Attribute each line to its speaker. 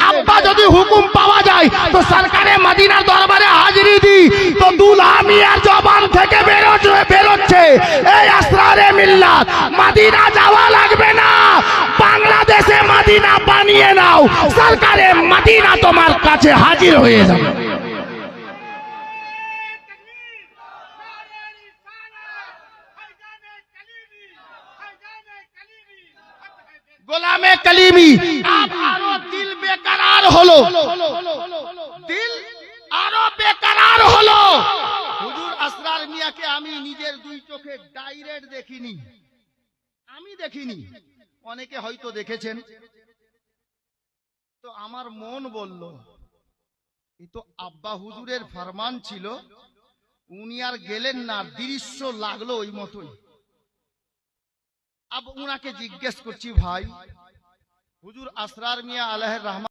Speaker 1: আব্বা যদি হুকুম পাওয়া যায় তো সরকারে মদিনার দরবারে হাজিরি দি, তো দুলহা মিয়ার জবান থেকে বেরোচ্ছে এই আসরারে মিল্লাত, মদিনা যাওয়া লাগবে না, বাংলাদেশে মদিনা বানিয়ে নাও, সরকারে মদিনা তোমার কাছে হাজির হয়ে যাবে। গোলামে কালিমি আরো দিল বেকরার হলো, দিল আরো বেকরার হলো। হুজুর আসরার মিয়াকে আমি নিজের দুই চোখে ডাইরেক্ট দেখিনি, আমি দেখিনি, অনেকে হয়তো দেখেছেন। তো আমার মন বলল এই তো আব্বা হুজুরের ফরমান ছিল, উনি আর গেলেন না, দৃশ্য লাগলো ওই মতোই। अब उनाके जिज्ञेस करছি, भाई हुजूर আসরার মিয়া আলাইহির রহমান